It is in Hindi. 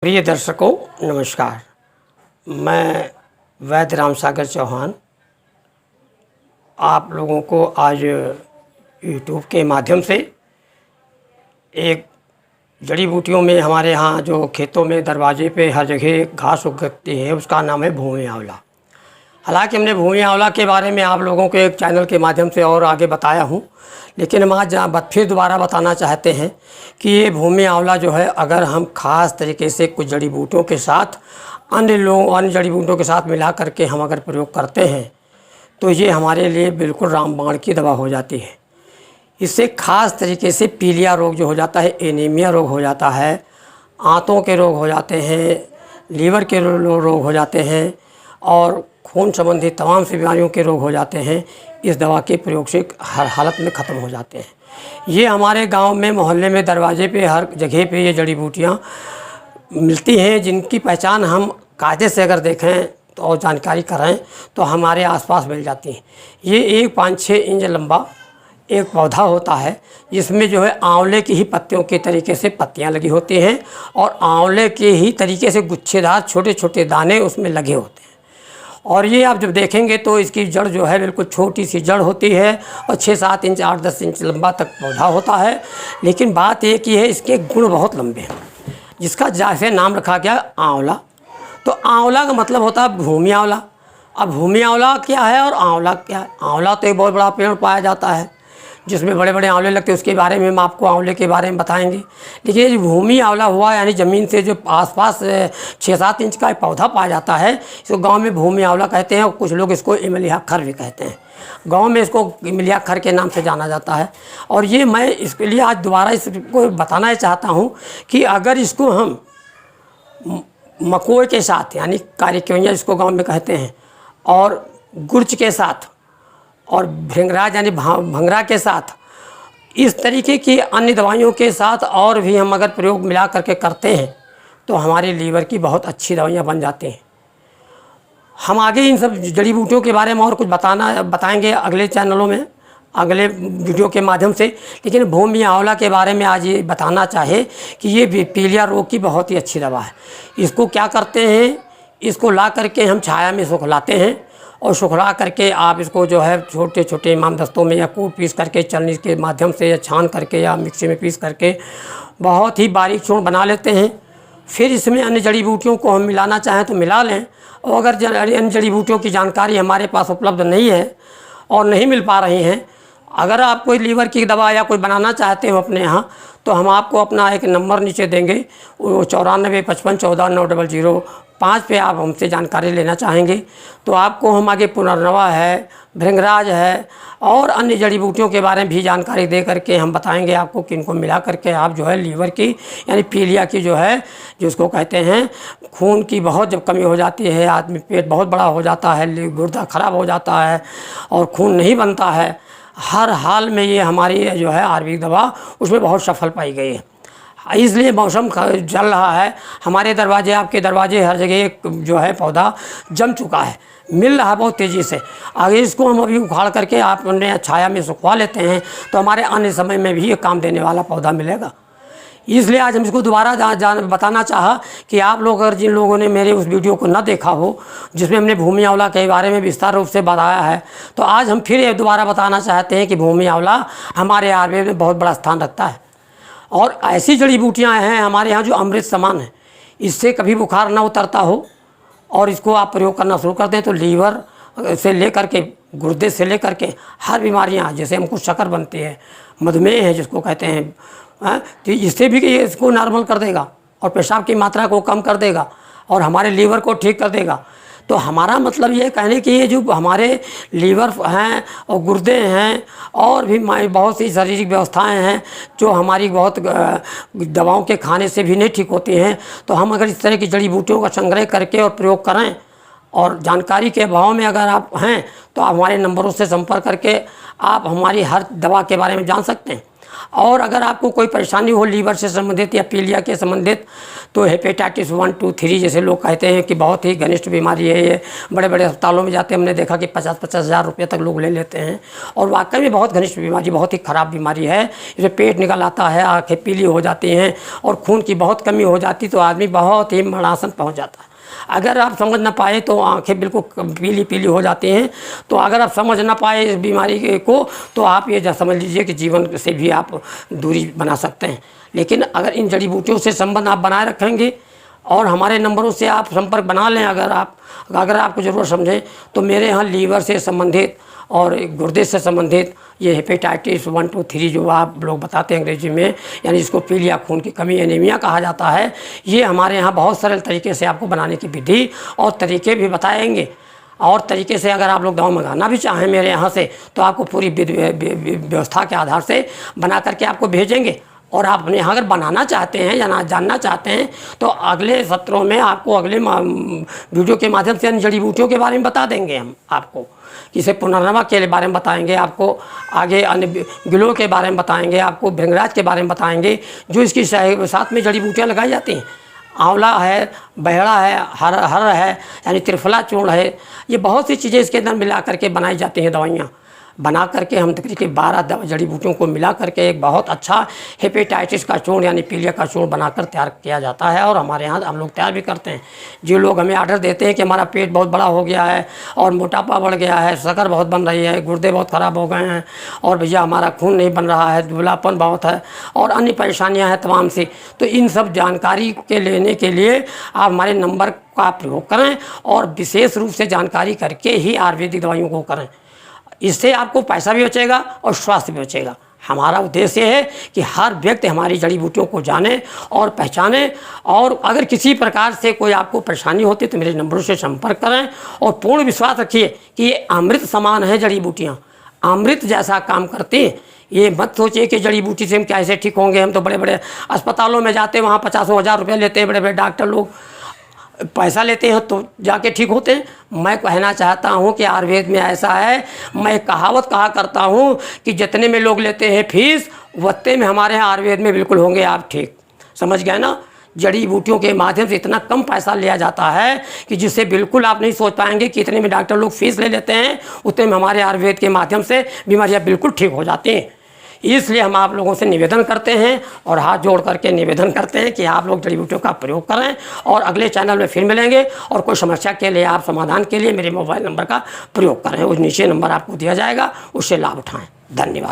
प्रिय दर्शकों नमस्कार। मैं वैद्य राम सागर चौहान आप लोगों को आज यूट्यूब के माध्यम से एक जड़ी बूटियों में हमारे यहाँ जो खेतों में दरवाजे पे हर जगह घास उगती है उसका नाम है भूमि आंवला। हालांकि हमने भूमि आंवला के बारे में आप लोगों को एक चैनल के माध्यम से और आगे बताया हूँ, लेकिन हम आज फिर दोबारा बताना चाहते हैं कि ये भूमि आंवला जो है अगर हम ख़ास तरीके से कुछ जड़ी बूटियों के साथ अन्य जड़ी बूटियों के साथ मिला करके हम अगर प्रयोग करते हैं तो ये हमारे लिए बिल्कुल रामबाण की दवा हो जाती है। इससे ख़ास तरीके से पीलिया रोग जो हो जाता है, एनीमिया रोग हो जाता है, आंतों के रोग हो जाते हैं, लीवर के रोग हो जाते हैं और खून संबंधी तमाम सी बीमारियों के रोग हो जाते हैं। इस दवा के प्रयोग से हर हालत में ख़त्म हो जाते हैं। ये हमारे गांव में मोहल्ले में दरवाजे पे हर जगह पे ये जड़ी बूटियाँ मिलती हैं, जिनकी पहचान हम कायदे से अगर देखें तो और जानकारी करें तो हमारे आसपास मिल जाती हैं। ये एक 5-6 इंच लंबा एक पौधा होता है जिसमें जो है आंवले की ही पत्तियों के तरीके से पत्तियां लगी होती हैं और आंवले के ही तरीके से गुच्छेदार छोटे छोटे दाने उसमें लगे होते हैं। और ये आप जब देखेंगे तो इसकी जड़ जो है बिल्कुल छोटी सी जड़ होती है और 6-7 इंच 8-10 इंच लंबा तक पौधा होता है। लेकिन बात एक ही है, इसके गुण बहुत लंबे हैं, जिसका जैसे नाम रखा गया आंवला। तो आंवला का मतलब होता है भूमि आंवला। अब भूमि आंवला क्या है और आंवला क्या है? आंवला तो एक बहुत बड़ा पेड़ पाया जाता है जिसमें बड़े बड़े आंवले लगते हैं, उसके बारे में हम आपको आंवले के बारे में बताएंगे। लेकिन ये जो भूमि आंवला हुआ यानी ज़मीन से जो आसपास 6-7 इंच का पौधा पाया जाता है, इसको गांव में भूमि आंवला कहते हैं और कुछ लोग इसको इमलिया खर भी कहते हैं। गांव में इसको इमलिया खर के नाम से जाना जाता है। और ये मैं इसके लिए आज दोबारा इसको बताना चाहता हूँ कि अगर इसको हम मकोई के साथ यानी कारिकोइया जिसको गाँव में कहते हैं और गुर्च के साथ और भृंगराज यानी भंगरा के साथ, इस तरीके की अन्य दवाइयों के साथ और भी हम अगर प्रयोग मिला करके करते हैं तो हमारे लीवर की बहुत अच्छी दवाइयाँ बन जाती हैं। हम आगे इन सब जड़ी बूटियों के बारे में और कुछ बताएंगे अगले चैनलों में, अगले वीडियो के माध्यम से। लेकिन भूमि आंवला के बारे में आज ये बताना चाहे कि ये पीलिया रोग की बहुत ही अच्छी दवा है। इसको क्या करते हैं, इसको ला करके हम छाया में सुखलाते हैं और सुखला करके आप इसको जो है छोटे छोटे इमाम दस्तों में या कूट पीस करके चलनी के माध्यम से या छान करके या मिक्सी में पीस करके बहुत ही बारीक चूर्ण बना लेते हैं। फिर इसमें अन्य जड़ी बूटियों को हम मिलाना चाहें तो मिला लें। और अगर अन्य जड़ी बूटियों की जानकारी हमारे पास उपलब्ध नहीं है और नहीं मिल पा रही हैं, अगर आप कोई लीवर की दवा या कोई बनाना चाहते हो अपने यहाँ, तो हम आपको अपना एक नंबर नीचे देंगे, वो 9455149005 पे आप हमसे जानकारी लेना चाहेंगे तो आपको हम आगे पुनर्नवा है, भृंगराज है और अन्य जड़ी बूटियों के बारे में भी जानकारी दे करके हम बताएंगे आपको कि इनको मिला करके आप जो है लीवर की यानी पीलिया की जो है जिसको कहते हैं खून की बहुत जब कमी हो जाती है, आदमी पेट बहुत बड़ा हो जाता है, गुर्दा खराब हो जाता है और खून नहीं बनता है, हर हाल में ये हमारी जो है आयुर्वेदिक दवा उसमें बहुत सफल पाई गई है। इसलिए मौसम चल रहा है, हमारे दरवाजे आपके दरवाजे हर जगह जो है पौधा जम चुका है, मिल रहा है बहुत तेज़ी से। आगे इसको हम अभी उखाड़ करके आप उन्हें छाया में सुखवा लेते हैं तो हमारे आने समय में भी ये काम देने वाला पौधा मिलेगा। इसलिए आज हम इसको दोबारा बताना चाहा कि आप लोग अगर जिन लोगों ने मेरे उस वीडियो को न देखा हो जिसमें हमने भूमि आंवला के बारे में विस्तार रूप से बताया है, तो आज हम फिर दोबारा बताना चाहते हैं कि भूमि आंवला हमारे आयुर्वेद में बहुत बड़ा स्थान रखता है। और ऐसी जड़ी बूटियाँ हैं हमारे यहाँ जो अमृत समान है, इससे कभी बुखार ना उतरता हो और इसको आप प्रयोग करना शुरू कर दें तो लीवर से लेकर के गुर्दे से लेकर के हर बीमारियाँ, जैसे हमको शक्कर बनती है, मधुमेह है जिसको कहते हैं, तो इससे भी ये इसको नॉर्मल कर देगा और पेशाब की मात्रा को कम कर देगा और हमारे लीवर को ठीक कर देगा। तो हमारा मतलब ये कहने कि ये जो हमारे लीवर हैं और गुर्दे हैं और भी बहुत सी शारीरिक व्यवस्थाएं हैं जो हमारी बहुत दवाओं के खाने से भी नहीं ठीक होती हैं, तो हम अगर इस तरह की जड़ी बूटियों का संग्रह करके और प्रयोग करें और जानकारी के अभाव में अगर आप हैं तो आप हमारे नंबरों से संपर्क करके आप हमारी हर दवा के बारे में जान सकते हैं। और अगर आपको कोई परेशानी हो लीवर से संबंधित या पीलिया के संबंधित, तो हेपेटाइटिस 1, 2, 3 जैसे लोग कहते हैं कि बहुत ही घनिष्ठ बीमारी है ये, बड़े बड़े अस्पतालों में जाते हैं, हमने देखा कि 50-50 हज़ार रुपये तक लोग ले लेते हैं। और वाकई में बहुत घनिष्ठ बीमारी, बहुत ही ख़राब बीमारी है। इसमें पेट निकल आता है, आँखें पीली हो जाती हैं और खून की बहुत कमी हो जाती, तो आदमी बहुत ही मरणासन पहुँच जाता है। अगर आप समझ ना पाए तो आंखें बिल्कुल पीली पीली हो जाती हैं। तो अगर आप समझ ना पाए इस बीमारी को, तो आप ये समझ लीजिए कि जीवन से भी आप दूरी बना सकते हैं। लेकिन अगर इन जड़ी बूटियों से संबंध आप बनाए रखेंगे और हमारे नंबरों से आप संपर्क बना लें, अगर आपको ज़रूरत समझें, तो मेरे यहाँ लीवर से संबंधित और गुर्दे से संबंधित ये हेपेटाइटिस 1, 2, 3 जो आप लोग बताते हैं अंग्रेजी में, यानी इसको पीलिया, खून की कमी, एनीमिया कहा जाता है, ये हमारे यहाँ बहुत सरल तरीके से आपको बनाने की विधि और तरीके भी बताएंगे। और तरीके से अगर आप लोग दवा मंगाना भी चाहें मेरे यहाँ से, तो आपको पूरी व्यवस्था के आधार से बना करके आपको भेजेंगे। और आप अपने यहाँ अगर बनाना चाहते हैं या ना जानना चाहते हैं, तो अगले सत्रों में आपको अगले वीडियो के माध्यम से इन जड़ी बूटियों के बारे में बता देंगे। हम आपको किसे पुनर्नवा के बारे में बताएंगे, आपको आगे अन्य गिलों के बारे में बताएंगे, आपको भृंगराज के बारे में बताएंगे, जो इसकी साथ में जड़ी बूटियाँ लगाई जाती हैं। आंवला है, बहेड़ा है, हर है, यानी त्रिफला चूर्ण है, ये बहुत सी चीज़ें इसके अंदर मिला करके बनाई जाती हैं। दवाइयाँ बना करके हम तकरीबन 12 जड़ी बूटियों को मिला करके एक बहुत अच्छा हेपेटाइटिस का चूर्ण यानी पीलिया का चूर्ण बनाकर तैयार किया जाता है। और हमारे यहाँ हम लोग तैयार भी करते हैं। जो लोग हमें आर्डर देते हैं कि हमारा पेट बहुत बड़ा हो गया है और मोटापा बढ़ गया है, शक्कर बहुत बन रही है, गुर्दे बहुत ख़राब हो गए हैं, और भैया हमारा खून नहीं बन रहा है, दुबलापन बहुत है और अन्य परेशानियाँ हैं तमाम सी, तो इन सब जानकारी के लेने के लिए आप हमारे नंबर का प्रयोग करें और विशेष रूप से जानकारी करके ही आयुर्वेदिक दवाइयों को करें। इससे आपको पैसा भी बचेगा और स्वास्थ्य भी बचेगा। हमारा उद्देश्य है कि हर व्यक्ति हमारी जड़ी बूटियों को जाने और पहचाने। और अगर किसी प्रकार से कोई आपको परेशानी होती है तो मेरे नंबरों से संपर्क करें और पूर्ण विश्वास रखिए कि ये अमृत समान है। जड़ी बूटियाँ अमृत जैसा काम करती हैं। ये मत सोचिए कि जड़ी बूटी से हम कैसे ठीक होंगे। हम तो बड़े बड़े अस्पतालों में जाते हैं, वहाँ 50 हज़ार रुपये लेते हैं, बड़े बड़े डॉक्टर लोग पैसा लेते हैं तो जाके ठीक होते हैं। मैं कहना चाहता हूँ कि आयुर्वेद में ऐसा है, मैं कहावत कहा करता हूँ कि जितने में लोग लेते हैं फीस, उतने में हमारे यहाँ आयुर्वेद में बिल्कुल होंगे आप ठीक। समझ गए ना? जड़ी बूटियों के माध्यम से इतना कम पैसा लिया जाता है कि जिससे बिल्कुल आप नहीं सोच पाएंगे कि इतने में डॉक्टर लोग फीस ले लेते हैं, उतने में हमारे आयुर्वेद के माध्यम से बीमारियाँ बिल्कुल ठीक हो जाती हैं। इसलिए हम आप लोगों से निवेदन करते हैं और हाथ जोड़ करके निवेदन करते हैं कि आप लोग जड़ी बूटियों का प्रयोग करें। और अगले चैनल में फिर मिलेंगे और कोई समस्या के लिए आप समाधान के लिए मेरे मोबाइल नंबर का प्रयोग करें। उस नीचे नंबर आपको दिया जाएगा, उससे लाभ उठाएं। धन्यवाद।